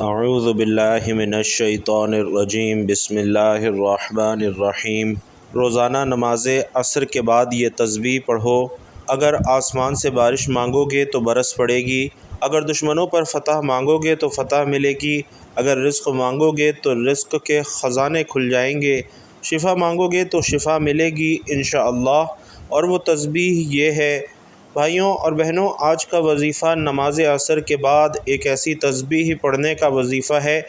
اعوذ باللہ من الشیطان الرجیم بسم اللہ الرحمن الرحیم۔ روزانہ نماز عصر کے بعد یہ تسبیح پڑھو۔ اگر آسمان سے بارش مانگو گے تو برس پڑے گی، اگر دشمنوں پر فتح مانگو گے تو فتح ملے گی، اگر رزق مانگو گے تو رزق کے خزانے کھل جائیں گے، شفا مانگو گے تو شفا ملے گی انشاءاللہ۔ اور وہ تسبیح یہ ہے۔ بھائیوں اور بہنوں، آج کا وظیفہ نماز عصر کے بعد ایک ایسی تسبیح پڑھنے کا وظیفہ ہے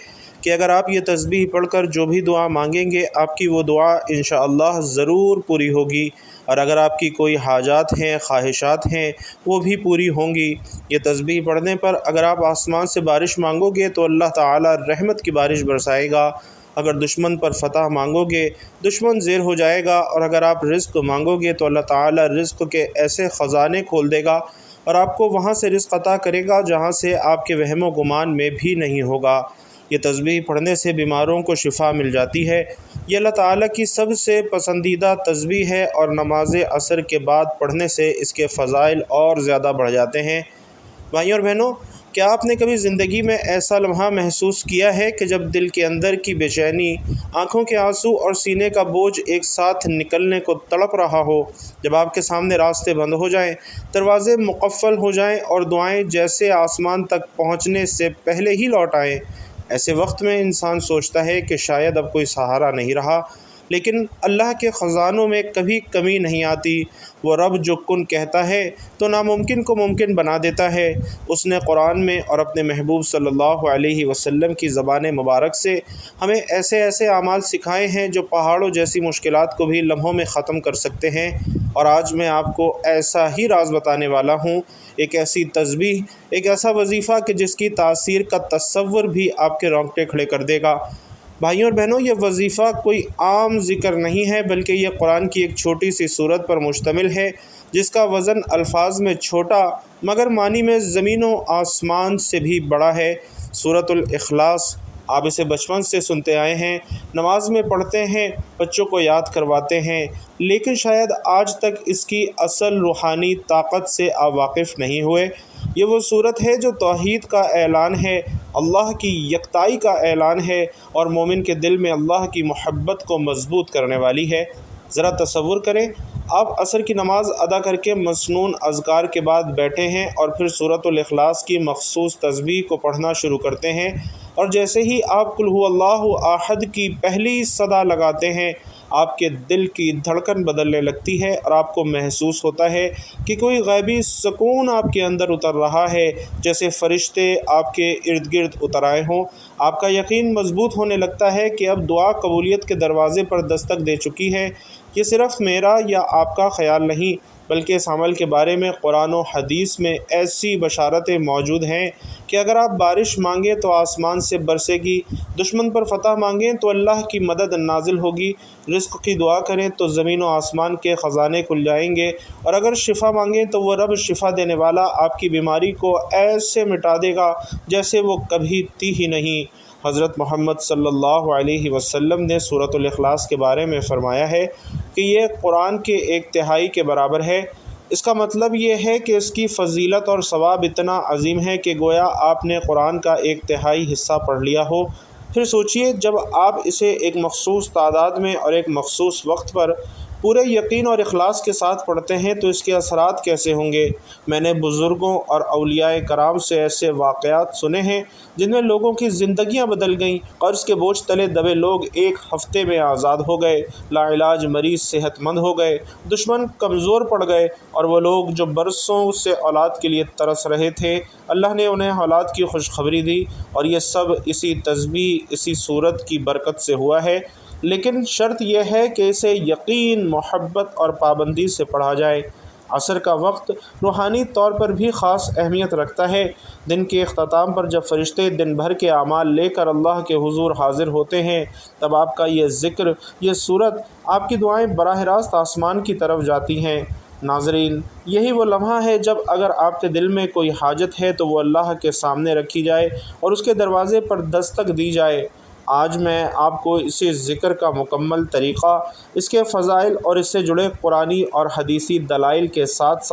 کہ اگر آپ یہ تسبیح پڑھ کر جو بھی دعا مانگیں گے آپ کی وہ دعا انشاءاللہ ضرور پوری ہوگی، اور اگر آپ کی کوئی حاجات ہیں، خواہشات ہیں، وہ بھی پوری ہوں گی۔ یہ تسبیح پڑھنے پر اگر آپ آسمان سے بارش مانگو گے تو اللہ تعالی رحمت کی بارش برسائے گا، اگر دشمن پر فتح مانگو گے دشمن زیر ہو جائے گا، اور اگر آپ رزق مانگو گے تو اللہ تعالی رزق کے ایسے خزانے کھول دے گا اور آپ کو وہاں سے رزق عطا کرے گا جہاں سے آپ کے وہم و گمان میں بھی نہیں ہوگا۔ یہ تسبیح پڑھنے سے بیماروں کو شفا مل جاتی ہے۔ یہ اللہ تعالیٰ کی سب سے پسندیدہ تسبیح ہے اور نماز عصر کے بعد پڑھنے سے اس کے فضائل اور زیادہ بڑھ جاتے ہیں۔ بھائیوں اور بہنوں، کیا آپ نے کبھی زندگی میں ایسا لمحہ محسوس کیا ہے کہ جب دل کے اندر کی بے چینی، آنکھوں کے آنسو اور سینے کا بوجھ ایک ساتھ نکلنے کو تڑپ رہا ہو، جب آپ کے سامنے راستے بند ہو جائیں، دروازے مقفل ہو جائیں اور دعائیں جیسے آسمان تک پہنچنے سے پہلے ہی لوٹ آئیں؟ ایسے وقت میں انسان سوچتا ہے کہ شاید اب کوئی سہارا نہیں رہا، لیکن اللہ کے خزانوں میں کبھی کمی نہیں آتی۔ وہ رب جو کن کہتا ہے تو ناممکن کو ممکن بنا دیتا ہے۔ اس نے قرآن میں اور اپنے محبوب صلی اللہ علیہ وسلم کی زبان مبارک سے ہمیں ایسے ایسے اعمال سکھائے ہیں جو پہاڑوں جیسی مشکلات کو بھی لمحوں میں ختم کر سکتے ہیں۔ اور آج میں آپ کو ایسا ہی راز بتانے والا ہوں، ایک ایسی تسبیح، ایک ایسا وظیفہ کہ جس کی تاثیر کا تصور بھی آپ کے رونگٹے کھڑے کر دے گا۔ بھائیوں اور بہنوں، یہ وظیفہ کوئی عام ذکر نہیں ہے، بلکہ یہ قرآن کی ایک چھوٹی سی سورت پر مشتمل ہے جس کا وزن الفاظ میں چھوٹا مگر معنی میں زمین و آسمان سے بھی بڑا ہے۔ سورۃ الاخلاص۔ آپ اسے بچپن سے سنتے آئے ہیں، نماز میں پڑھتے ہیں، بچوں کو یاد کرواتے ہیں، لیکن شاید آج تک اس کی اصل روحانی طاقت سے آپ واقف نہیں ہوئے۔ یہ وہ صورت ہے جو توحید کا اعلان ہے، اللہ کی یکتائی کا اعلان ہے اور مومن کے دل میں اللہ کی محبت کو مضبوط کرنے والی ہے۔ ذرا تصور کریں، آپ عصر کی نماز ادا کر کے مسنون اذکار کے بعد بیٹھے ہیں اور پھر سورۃ الاخلاص کی مخصوص تسبیح کو پڑھنا شروع کرتے ہیں، اور جیسے ہی آپ قل ھو اللہ احد کی پہلی صدا لگاتے ہیں آپ کے دل کی دھڑکن بدلنے لگتی ہے اور آپ کو محسوس ہوتا ہے کہ کوئی غیبی سکون آپ کے اندر اتر رہا ہے، جیسے فرشتے آپ کے ارد گرد اتر آئے ہوں۔ آپ کا یقین مضبوط ہونے لگتا ہے کہ اب دعا قبولیت کے دروازے پر دستک دے چکی ہے۔ یہ صرف میرا یا آپ کا خیال نہیں، بلکہ اس عمل کے بارے میں قرآن و حدیث میں ایسی بشارتیں موجود ہیں کہ اگر آپ بارش مانگیں تو آسمان سے برسے گی، دشمن پر فتح مانگیں تو اللہ کی مدد نازل ہوگی، رزق کی دعا کریں تو زمین و آسمان کے خزانے کھل جائیں گے، اور اگر شفا مانگیں تو وہ رب شفا دینے والا آپ کی بیماری کو ایسے مٹا دے گا جیسے وہ کبھی تھی ہی نہیں۔ حضرت محمد صلی اللہ علیہ وسلم نے سورۃ الاخلاص کے بارے میں فرمایا ہے کہ یہ قرآن کے ایک تہائی کے برابر ہے۔ اس کا مطلب یہ ہے کہ اس کی فضیلت اور ثواب اتنا عظیم ہے کہ گویا آپ نے قرآن کا ایک تہائی حصہ پڑھ لیا ہو۔ پھر سوچئے، جب آپ اسے ایک مخصوص تعداد میں اور ایک مخصوص وقت پر پورے یقین اور اخلاص کے ساتھ پڑھتے ہیں تو اس کے اثرات کیسے ہوں گے۔ میں نے بزرگوں اور اولیاء کرام سے ایسے واقعات سنے ہیں جن میں لوگوں کی زندگیاں بدل گئیں، قرض کے بوجھ تلے دبے لوگ ایک ہفتے میں آزاد ہو گئے، لا علاج مریض صحت مند ہو گئے، دشمن کمزور پڑ گئے، اور وہ لوگ جو برسوں سے اولاد کے لیے ترس رہے تھے اللہ نے انہیں اولاد کی خوشخبری دی، اور یہ سب اسی تسبیح، اسی صورت کی برکت سے ہوا ہے۔ لیکن شرط یہ ہے کہ اسے یقین، محبت اور پابندی سے پڑھا جائے۔ عصر کا وقت روحانی طور پر بھی خاص اہمیت رکھتا ہے۔ دن کے اختتام پر جب فرشتے دن بھر کے اعمال لے کر اللہ کے حضور حاضر ہوتے ہیں، تب آپ کا یہ ذکر، یہ صورت، آپ کی دعائیں براہ راست آسمان کی طرف جاتی ہیں۔ ناظرین، یہی وہ لمحہ ہے جب اگر آپ کے دل میں کوئی حاجت ہے تو وہ اللہ کے سامنے رکھی جائے اور اس کے دروازے پر دستک دی جائے۔ آج میں آپ کو اسی ذکر کا مکمل طریقہ، اس کے فضائل اور اس سے جڑے قرآنی اور حدیثی دلائل کے ساتھ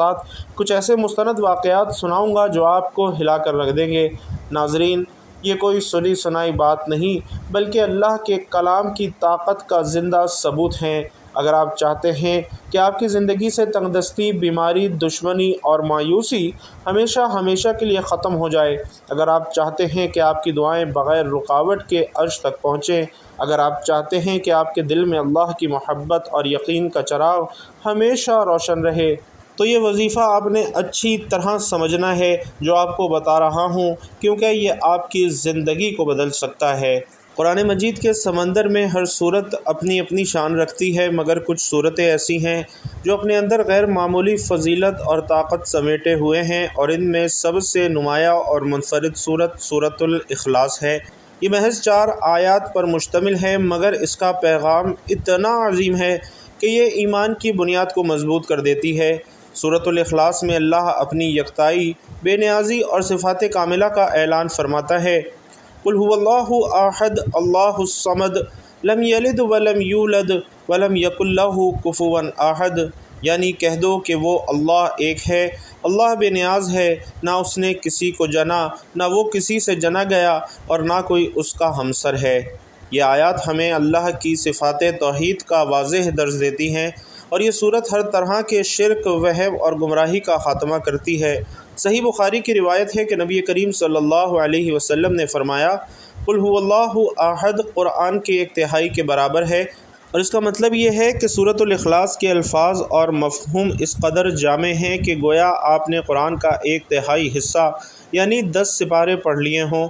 کچھ ایسے مستند واقعات سناؤں گا جو آپ کو ہلا کر رکھ دیں گے۔ ناظرین، یہ کوئی سنی سنائی بات نہیں بلکہ اللہ کے کلام کی طاقت کا زندہ ثبوت ہیں۔ اگر آپ چاہتے ہیں کہ آپ کی زندگی سے تنگدستی، بیماری، دشمنی اور مایوسی ہمیشہ ہمیشہ کے لیے ختم ہو جائے، اگر آپ چاہتے ہیں کہ آپ کی دعائیں بغیر رکاوٹ کے عرش تک پہنچیں، اگر آپ چاہتے ہیں کہ آپ کے دل میں اللہ کی محبت اور یقین کا چراغ ہمیشہ روشن رہے، تو یہ وظیفہ آپ نے اچھی طرح سمجھنا ہے جو آپ کو بتا رہا ہوں، کیونکہ یہ آپ کی زندگی کو بدل سکتا ہے۔ قرآن مجید کے سمندر میں ہر صورت اپنی اپنی شان رکھتی ہے، مگر کچھ صورتیں ایسی ہیں جو اپنے اندر غیر معمولی فضیلت اور طاقت سمیٹے ہوئے ہیں، اور ان میں سب سے نمایاں اور منفرد صورت سورۃ الاخلاص ہے۔ یہ محض 4 آیات پر مشتمل ہے، مگر اس کا پیغام اتنا عظیم ہے کہ یہ ایمان کی بنیاد کو مضبوط کر دیتی ہے۔ سورۃ الاخلاص میں اللہ اپنی یکتائی، بے نیازی اور صفات کاملہ کا اعلان فرماتا ہے۔ قل هو اللہ احد اللہ الصمد لم یلد ولم یولد ولم یکن لہ کفوا احد، یعنی کہہ دو کہ وہ اللہ ایک ہے، اللہ بے نیاز ہے، نہ اس نے کسی کو جنا، نہ وہ کسی سے جنا گیا، اور نہ کوئی اس کا ہمسر ہے۔ یہ آیات ہمیں اللہ کی صفات توحید کا واضح درس دیتی ہیں، اور یہ صورت ہر طرح کے شرک، وہم اور گمراہی کا خاتمہ کرتی ہے۔ صحیح بخاری کی روایت ہے کہ نبی کریم صلی اللہ علیہ وسلم نے فرمایا، قل هو اللہ احد قرآن کے 1/3 کے برابر ہے، اور اس کا مطلب یہ ہے کہ سورۃ الاخلاص کے الفاظ اور مفہوم اس قدر جامع ہیں کہ گویا آپ نے قرآن کا 1/3 حصہ یعنی 10 سپارے پڑھ لیے ہوں۔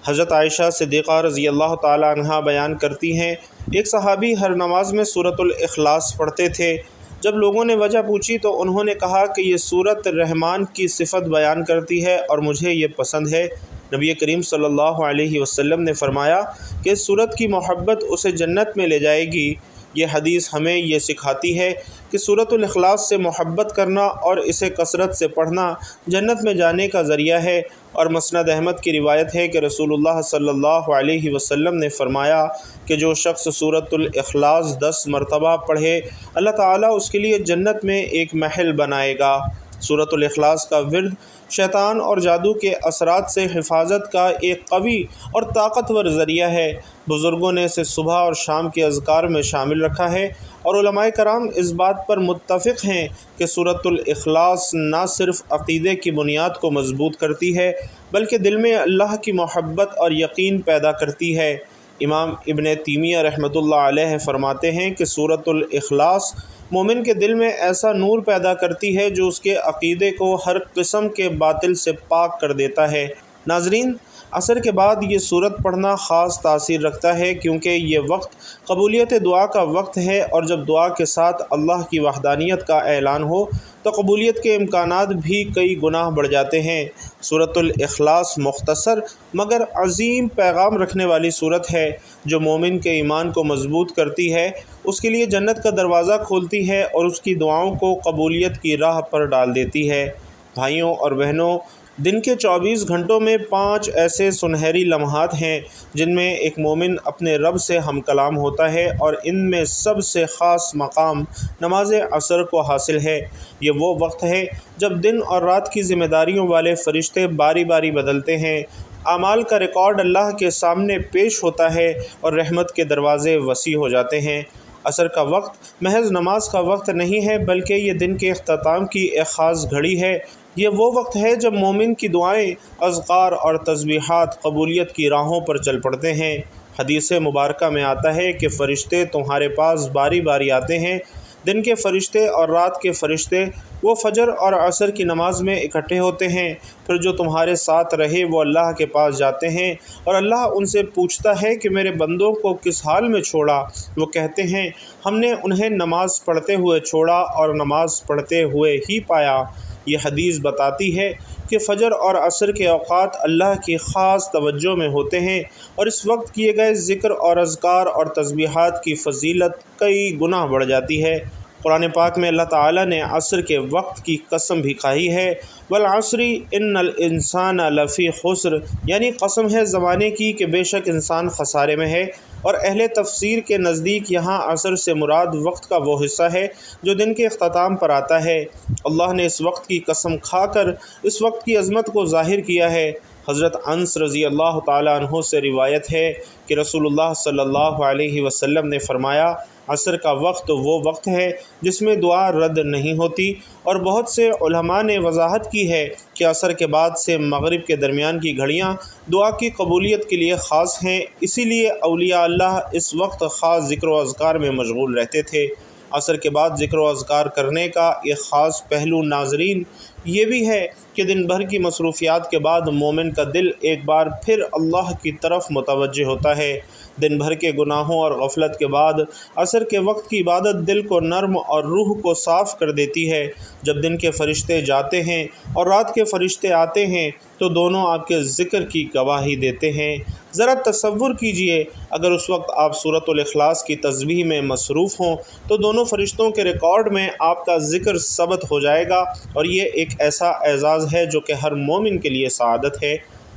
حضرت عائشہ صدیقہ رضی اللہ تعالی عنہا بیان کرتی ہیں، ایک صحابی ہر نماز میں سورۃ الاخلاص پڑھتے تھے۔ جب لوگوں نے وجہ پوچھی تو انہوں نے کہا کہ یہ سورت رحمان کی صفت بیان کرتی ہے اور مجھے یہ پسند ہے۔ نبی کریم صلی اللہ علیہ وسلم نے فرمایا کہ اس سورت کی محبت اسے جنت میں لے جائے گی۔ یہ حدیث ہمیں یہ سکھاتی ہے کہ سورۃ الاخلاص سے محبت کرنا اور اسے کثرت سے پڑھنا جنت میں جانے کا ذریعہ ہے، اور مسند احمد کی روایت ہے کہ رسول اللہ صلی اللہ علیہ وسلم نے فرمایا کہ جو شخص سورۃ الاخلاص 10 مرتبہ پڑھے، اللہ تعالیٰ اس کے لیے جنت میں ایک محل بنائے گا۔ سورۃ الاخلاص کا ورد شیطان اور جادو کے اثرات سے حفاظت کا ایک قوی اور طاقتور ذریعہ ہے۔ بزرگوں نے اسے صبح اور شام کے اذکار میں شامل رکھا ہے، اور علماء کرام اس بات پر متفق ہیں کہ سورۃ الاخلاص نہ صرف عقیدے کی بنیاد کو مضبوط کرتی ہے بلکہ دل میں اللہ کی محبت اور یقین پیدا کرتی ہے۔ امام ابن تیمیہ رحمۃ اللہ علیہ فرماتے ہیں کہ سورۃ الاخلاص مومن کے دل میں ایسا نور پیدا کرتی ہے جو اس کے عقیدے کو ہر قسم کے باطل سے پاک کر دیتا ہے۔ ناظرین، عصر کے بعد یہ سورت پڑھنا خاص تاثیر رکھتا ہے، کیونکہ یہ وقت قبولیت دعا کا وقت ہے، اور جب دعا کے ساتھ اللہ کی وحدانیت کا اعلان ہو تو قبولیت کے امکانات بھی کئی گنا بڑھ جاتے ہیں۔ سورۃ الاخلاص مختصر مگر عظیم پیغام رکھنے والی صورت ہے، جو مومن کے ایمان کو مضبوط کرتی ہے، اس کے لیے جنت کا دروازہ کھولتی ہے اور اس کی دعاؤں کو قبولیت کی راہ پر ڈال دیتی ہے۔ بھائیوں اور بہنوں، دن کے 24 گھنٹوں میں 5 ایسے سنہری لمحات ہیں جن میں ایک مومن اپنے رب سے ہم کلام ہوتا ہے، اور ان میں سب سے خاص مقام نماز عصر کو حاصل ہے۔ یہ وہ وقت ہے جب دن اور رات کی ذمہ داریوں والے فرشتے باری باری بدلتے ہیں، اعمال کا ریکارڈ اللہ کے سامنے پیش ہوتا ہے، اور رحمت کے دروازے وسیع ہو جاتے ہیں۔ عصر کا وقت محض نماز کا وقت نہیں ہے بلکہ یہ دن کے اختتام کی ایک خاص گھڑی ہے۔ یہ وہ وقت ہے جب مومن کی دعائیں، اذکار اور تسبیحات قبولیت کی راہوں پر چل پڑتے ہیں۔ حدیث مبارکہ میں آتا ہے کہ فرشتے تمہارے پاس باری باری آتے ہیں، دن کے فرشتے اور رات کے فرشتے، وہ فجر اور عصر کی نماز میں اکٹھے ہوتے ہیں، پھر جو تمہارے ساتھ رہے وہ اللہ کے پاس جاتے ہیں، اور اللہ ان سے پوچھتا ہے کہ میرے بندوں کو کس حال میں چھوڑا؟ وہ کہتے ہیں ہم نے انہیں نماز پڑھتے ہوئے چھوڑا اور نماز پڑھتے ہوئے ہی پایا۔ یہ حدیث بتاتی ہے کہ فجر اور عصر کے اوقات اللہ کی خاص توجہ میں ہوتے ہیں، اور اس وقت کیے گئے ذکر اور اذکار اور تسبیحات کی فضیلت کئی گنا بڑھ جاتی ہے۔ قرآن پاک میں اللہ تعالیٰ نے عصر کے وقت کی قسم بھی کھائی ہے، والعصر ان الانسان لفی خسر، یعنی قسم ہے زمانے کی کہ بے شک انسان خسارے میں ہے۔ اور اہل تفسیر کے نزدیک یہاں عصر سے مراد وقت کا وہ حصہ ہے جو دن کے اختتام پر آتا ہے۔ اللہ نے اس وقت کی قسم کھا کر اس وقت کی عظمت کو ظاہر کیا ہے۔ حضرت انس رضی اللہ تعالیٰ عنہ سے روایت ہے کہ رسول اللہ صلی اللہ علیہ وسلم نے فرمایا، عصر کا وقت وہ وقت ہے جس میں دعا رد نہیں ہوتی، اور بہت سے علماء نے وضاحت کی ہے کہ عصر کے بعد سے مغرب کے درمیان کی گھڑیاں دعا کی قبولیت کے لیے خاص ہیں، اسی لیے اولیاء اللہ اس وقت خاص ذکر و اذکار میں مشغول رہتے تھے۔ عصر کے بعد ذکر و اذکار کرنے کا ایک خاص پہلو ناظرین یہ بھی ہے کہ دن بھر کی مصروفیات کے بعد مومن کا دل ایک بار پھر اللہ کی طرف متوجہ ہوتا ہے۔ دن بھر کے گناہوں اور غفلت کے بعد عصر کے وقت کی عبادت دل کو نرم اور روح کو صاف کر دیتی ہے۔ جب دن کے فرشتے جاتے ہیں اور رات کے فرشتے آتے ہیں تو دونوں آپ کے ذکر کی گواہی دیتے ہیں۔ ذرا تصور کیجئے اگر اس وقت آپ سورۃ الاخلاص کی تسبیح میں مصروف ہوں تو دونوں فرشتوں کے ریکارڈ میں آپ کا ذکر ثبت ہو جائے گا، اور یہ ایک ایسا اعزاز ہے جو کہ ہر مومن کے لیے سعادت ہے۔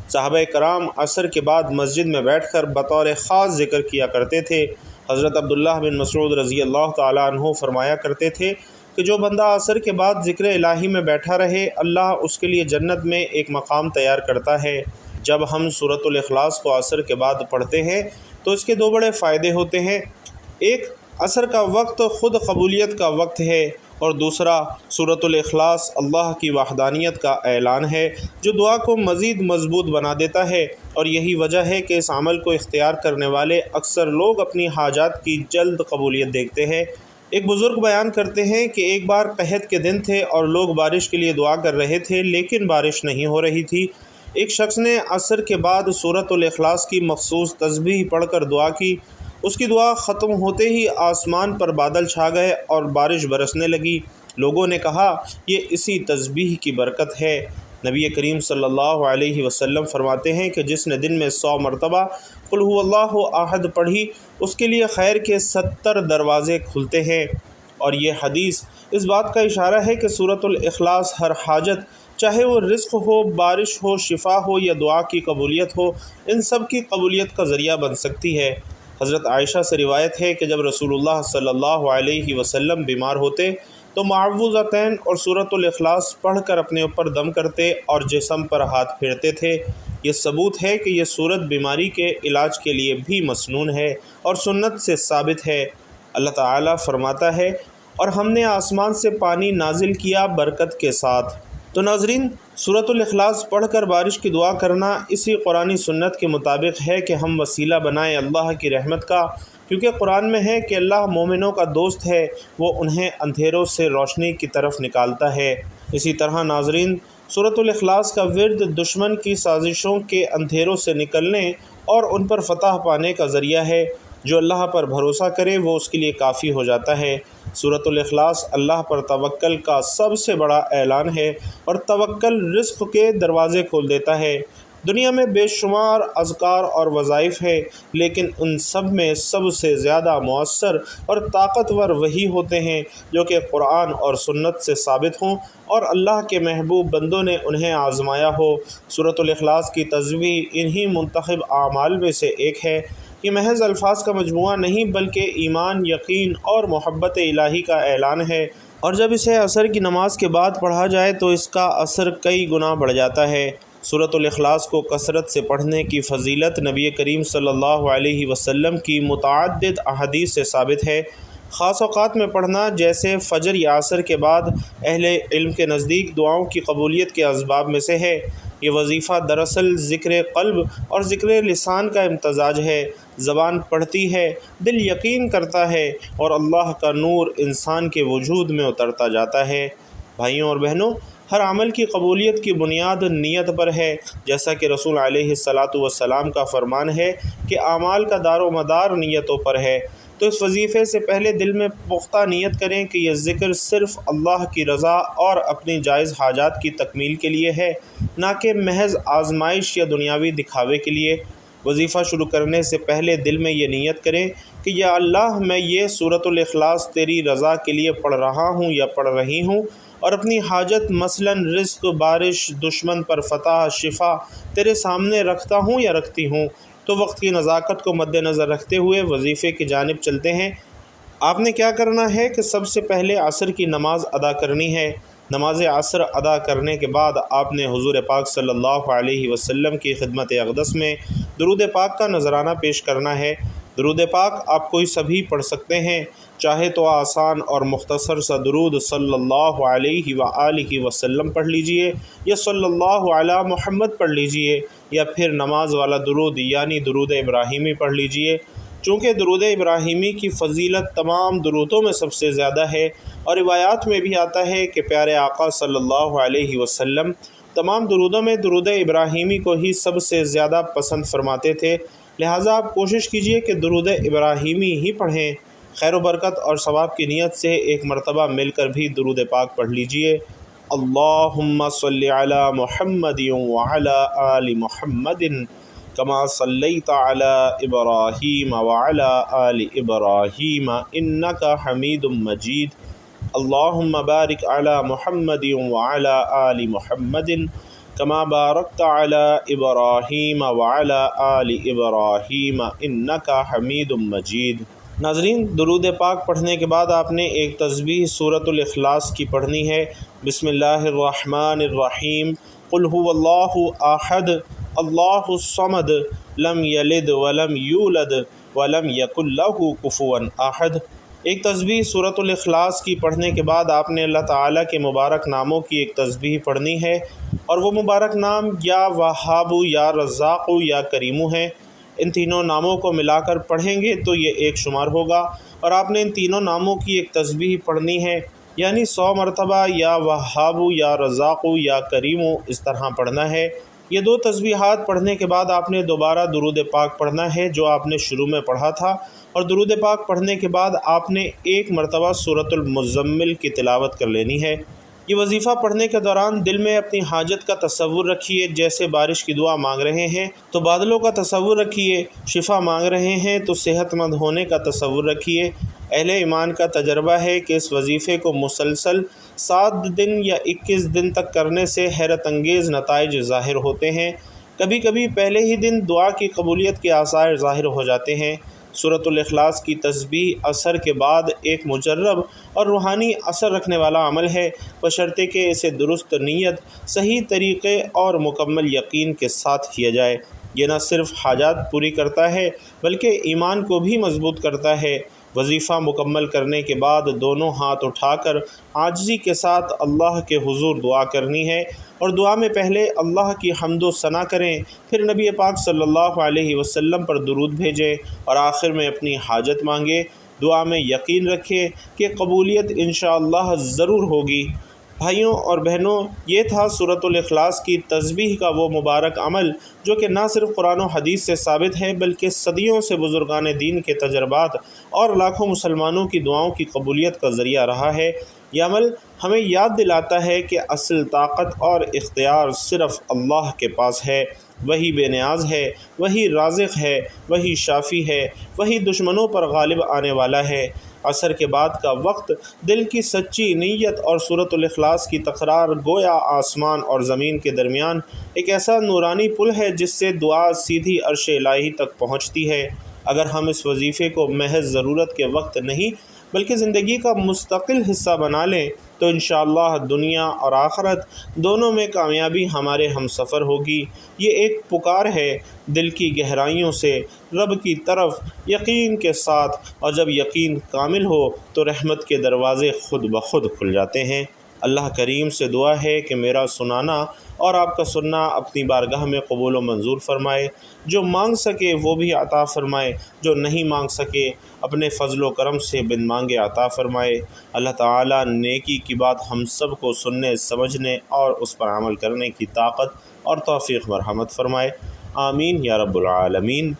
صحابہ کرام عصر کے بعد مسجد میں بیٹھ کر بطور خاص ذکر کیا کرتے تھے۔ حضرت عبداللہ بن مسعود رضی اللہ تعالیٰ عنہ فرمایا کرتے تھے کہ جو بندہ عصر کے بعد ذکر الہی میں بیٹھا رہے، اللہ اس کے لیے جنت میں ایک مقام تیار کرتا ہے۔ جب ہم سورۃ الاخلاص کو عصر کے بعد پڑھتے ہیں تو اس کے دو بڑے فائدے ہوتے ہیں۔ ایک، عصر کا وقت خود قبولیت کا وقت ہے، اور دوسرا، سورۃ الاخلاص اللہ کی وحدانیت کا اعلان ہے جو دعا کو مزید مضبوط بنا دیتا ہے، اور یہی وجہ ہے کہ اس عمل کو اختیار کرنے والے اکثر لوگ اپنی حاجات کی جلد قبولیت دیکھتے ہیں۔ ایک بزرگ بیان کرتے ہیں کہ ایک بار قحط کے دن تھے اور لوگ بارش کے لیے دعا کر رہے تھے لیکن بارش نہیں ہو رہی تھی۔ ایک شخص نے عصر کے بعد سورۃ الاخلاص کی مخصوص تسبیح پڑھ کر دعا کی۔ اس کی دعا ختم ہوتے ہی آسمان پر بادل چھا گئے اور بارش برسنے لگی۔ لوگوں نے کہا، یہ اسی تسبیح کی برکت ہے۔ نبی کریم صلی اللہ علیہ وسلم فرماتے ہیں کہ جس نے دن میں 100 مرتبہ قل هو اللہ احد پڑھی، اس کے لیے خیر کے 70 دروازے کھلتے ہیں۔ اور یہ حدیث اس بات کا اشارہ ہے کہ سورۃ الاخلاص ہر حاجت، چاہے وہ رزق ہو، بارش ہو، شفا ہو یا دعا کی قبولیت ہو، ان سب کی قبولیت کا ذریعہ بن سکتی ہے۔ حضرت عائشہ سے روایت ہے کہ جب رسول اللہ صلی اللہ علیہ وسلم بیمار ہوتے تو معوذتین اور سورۃ الاخلاص پڑھ کر اپنے اوپر دم کرتے اور جسم پر ہاتھ پھیرتے تھے۔ یہ ثبوت ہے کہ یہ صورت بیماری کے علاج کے لیے بھی مسنون ہے اور سنت سے ثابت ہے۔ اللہ تعالیٰ فرماتا ہے، اور ہم نے آسمان سے پانی نازل کیا برکت کے ساتھ۔ تو ناظرین، سورۃ الاخلاص پڑھ کر بارش کی دعا کرنا اسی قرآنی سنت کے مطابق ہے کہ ہم وسیلہ بنائیں اللہ کی رحمت کا، کیونکہ قرآن میں ہے کہ اللہ مومنوں کا دوست ہے، وہ انہیں اندھیروں سے روشنی کی طرف نکالتا ہے۔ اسی طرح ناظرین، سورۃ الاخلاص کا ورد دشمن کی سازشوں کے اندھیروں سے نکلنے اور ان پر فتح پانے کا ذریعہ ہے۔ جو اللہ پر بھروسہ کرے وہ اس کے لیے کافی ہو جاتا ہے۔ سورۃ الاخلاص اللہ پر توکل کا سب سے بڑا اعلان ہے، اور توکل رزق کے دروازے کھول دیتا ہے۔ دنیا میں بے شمار اذکار اور وظائف ہیں، لیکن ان سب میں سب سے زیادہ مؤثر اور طاقتور وہی ہوتے ہیں جو کہ قرآن اور سنت سے ثابت ہوں اور اللہ کے محبوب بندوں نے انہیں آزمایا ہو۔ سورۃ الاخلاص کی تسبیح انہی منتخب اعمال میں سے ایک ہے۔ یہ محض الفاظ کا مجموعہ نہیں بلکہ ایمان، یقین اور محبت الہی کا اعلان ہے، اور جب اسے عصر کی نماز کے بعد پڑھا جائے تو اس کا اثر کئی گنا بڑھ جاتا ہے۔ سورۃ الاخلاص کو کثرت سے پڑھنے کی فضیلت نبی کریم صلی اللہ علیہ وسلم کی متعدد احادیث سے ثابت ہے۔ خاص اوقات میں پڑھنا جیسے فجر یا عصر کے بعد اہل علم کے نزدیک دعاؤں کی قبولیت کے اسباب میں سے ہے۔ یہ وظیفہ دراصل ذکر قلب اور ذکر لسان کا امتزاج ہے۔ زبان پڑھتی ہے، دل یقین کرتا ہے، اور اللہ کا نور انسان کے وجود میں اترتا جاتا ہے۔ بھائیوں اور بہنوں، ہر عمل کی قبولیت کی بنیاد نیت پر ہے، جیسا کہ رسول علیہ الصلاۃ والسلام کا فرمان ہے کہ اعمال کا دار و مدار نیتوں پر ہے۔ تو اس وظیفے سے پہلے دل میں پختہ نیت کریں کہ یہ ذکر صرف اللہ کی رضا اور اپنی جائز حاجات کی تکمیل کے لیے ہے، نہ کہ محض آزمائش یا دنیاوی دکھاوے کے لیے۔ وظیفہ شروع کرنے سے پہلے دل میں یہ نیت کریں کہ یا اللہ، میں یہ سورۃ الاخلاص تیری رضا کے لیے پڑھ رہا ہوں یا پڑھ رہی ہوں، اور اپنی حاجت مثلاً رزق، بارش، دشمن پر فتح، شفا تیرے سامنے رکھتا ہوں یا رکھتی ہوں۔ تو وقت کی نزاکت کو مد نظر رکھتے ہوئے وظیفے کی جانب چلتے ہیں۔ آپ نے کیا کرنا ہے کہ سب سے پہلے عصر کی نماز ادا کرنی ہے۔ نماز عصر ادا کرنے کے بعد آپ نے حضور پاک صلی اللہ علیہ وسلم کی خدمت اقدس میں درود پاک کا نذرانہ پیش کرنا ہے۔ درود پاک آپ کوئی سبھی پڑھ سکتے ہیں، چاہے تو آسان اور مختصر سا درود صلی اللہ علیہ وآلہ وسلم پڑھ لیجئے یا صلی اللہ علی محمد پڑھ لیجئے، یا پھر نماز والا درود یعنی درود ابراہیمی پڑھ لیجئے۔ چونکہ درود ابراہیمی کی فضیلت تمام درودوں میں سب سے زیادہ ہے، اور روایات میں بھی آتا ہے کہ پیارے آقا صلی اللہ علیہ وسلم تمام درودوں میں درود ابراہیمی کو ہی سب سے زیادہ پسند فرماتے تھے، لہٰذا آپ کوشش کیجئے کہ درود ابراہیمی ہی پڑھیں۔ خیر و برکت اور ثواب کی نیت سے ایک مرتبہ مل کر بھی درود پاک پڑھ لیجئے۔ اللہم صلی علی محمد وعلی آل محمد کما صلیت علی ابراہیم وعلی آل ابراہیم انک حمید مجید۔ اللہم بارک علی محمد وعلی آل محمد کما بارکت علی ابراہیم وعلی آل ابراہیم انک حمید مجید۔ ناظرین، درود پاک پڑھنے کے بعد آپ نے ایک تسبیح سورۃ الاخلاص کی پڑھنی ہے۔ بسم اللہ الرحمن الرحیم، قل هو اللہ احد اللہ الصمد لم یلد ولم یولد ولم یکن لہ کفوا احد۔ ایک تسبیح سورۃ الاخلاص کی پڑھنے کے بعد آپ نے اللہ تعالیٰ کے مبارک ناموں کی ایک تسبیح پڑھنی ہے، اور وہ مبارک نام یا وہاب یا رزاق یا کریم ہیں۔ ان تینوں ناموں کو ملا کر پڑھیں گے تو یہ ایک شمار ہوگا، اور آپ نے ان تینوں ناموں کی ایک تسبیح پڑھنی ہے، یعنی 100 مرتبہ یا وہاب یا رزاق یا کریم اس طرح پڑھنا ہے۔ یہ دو تسبیحات پڑھنے کے بعد آپ نے دوبارہ درود پاک پڑھنا ہے جو آپ نے شروع میں پڑھا تھا، اور درود پاک پڑھنے کے بعد آپ نے ایک مرتبہ سورۃ المزمل کی تلاوت کر لینی ہے۔ یہ وظیفہ پڑھنے کے دوران دل میں اپنی حاجت کا تصور رکھیے، جیسے بارش کی دعا مانگ رہے ہیں تو بادلوں کا تصور رکھیے، شفا مانگ رہے ہیں تو صحت مند ہونے کا تصور رکھیے۔ اہل ایمان کا تجربہ ہے کہ اس وظیفے کو مسلسل 7 دن یا 21 دن تک کرنے سے حیرت انگیز نتائج ظاہر ہوتے ہیں۔ کبھی کبھی پہلے ہی دن دعا کی قبولیت کے آثار ظاہر ہو جاتے ہیں۔ سورۃ الاخلاص کی تسبیح عصر کے بعد ایک مجرب اور روحانی اثر رکھنے والا عمل ہے، بشرطے کہ اسے درست نیت، صحیح طریقے اور مکمل یقین کے ساتھ کیا جائے۔ یہ نہ صرف حاجات پوری کرتا ہے بلکہ ایمان کو بھی مضبوط کرتا ہے۔ وظیفہ مکمل کرنے کے بعد دونوں ہاتھ اٹھا کر عاجزی کے ساتھ اللہ کے حضور دعا کرنی ہے، اور دعا میں پہلے اللہ کی حمد و ثنا کریں، پھر نبی پاک صلی اللہ علیہ وسلم پر درود بھیجیں، اور آخر میں اپنی حاجت مانگیں۔ دعا میں یقین رکھیں کہ قبولیت انشاءاللہ ضرور ہوگی۔ بھائیوں اور بہنوں، یہ تھا سورۃ الاخلاص کی تسبیح کا وہ مبارک عمل جو کہ نہ صرف قرآن و حدیث سے ثابت ہے بلکہ صدیوں سے بزرگان دین کے تجربات اور لاکھوں مسلمانوں کی دعاؤں کی قبولیت کا ذریعہ رہا ہے۔ یہ عمل ہمیں یاد دلاتا ہے کہ اصل طاقت اور اختیار صرف اللہ کے پاس ہے۔ وہی بے نیاز ہے، وہی رازق ہے، وہی شافی ہے، وہی دشمنوں پر غالب آنے والا ہے۔ عصر کے بعد کا وقت دل کی سچی نیت اور سورۃ الاخلاص کی تکرار گویا آسمان اور زمین کے درمیان ایک ایسا نورانی پل ہے جس سے دعا سیدھی عرش الہی تک پہنچتی ہے۔ اگر ہم اس وظیفے کو محض ضرورت کے وقت نہیں بلکہ زندگی کا مستقل حصہ بنا لیں تو انشاءاللہ دنیا اور آخرت دونوں میں کامیابی ہمارے ہم سفر ہوگی۔ یہ ایک پکار ہے دل کی گہرائیوں سے رب کی طرف یقین کے ساتھ، اور جب یقین کامل ہو تو رحمت کے دروازے خود بخود کھل جاتے ہیں۔ اللہ کریم سے دعا ہے کہ میرا سنانا اور آپ کا سننا اپنی بارگاہ میں قبول و منظور فرمائے۔ جو مانگ سکے وہ بھی عطا فرمائے، جو نہیں مانگ سکے اپنے فضل و کرم سے بن مانگے عطا فرمائے۔ اللہ تعالیٰ نیکی کی بات ہم سب کو سننے، سمجھنے اور اس پر عمل کرنے کی طاقت اور توفیق مرحمت فرمائے۔ آمین یا رب العالمین۔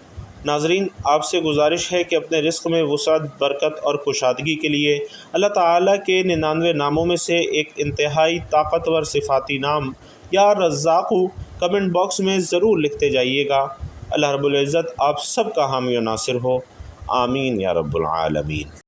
ناظرین، آپ سے گزارش ہے کہ اپنے رزق میں وسعت، برکت اور کشادگی کے لیے اللہ تعالیٰ کے 99 ناموں میں سے ایک انتہائی طاقتور صفاتی نام یا رزاق کمنٹ باکس میں ضرور لکھتے جائیے گا۔ اللہ رب العزت آپ سب کا حامی و ناصر ہو۔ آمین یا رب العالمین۔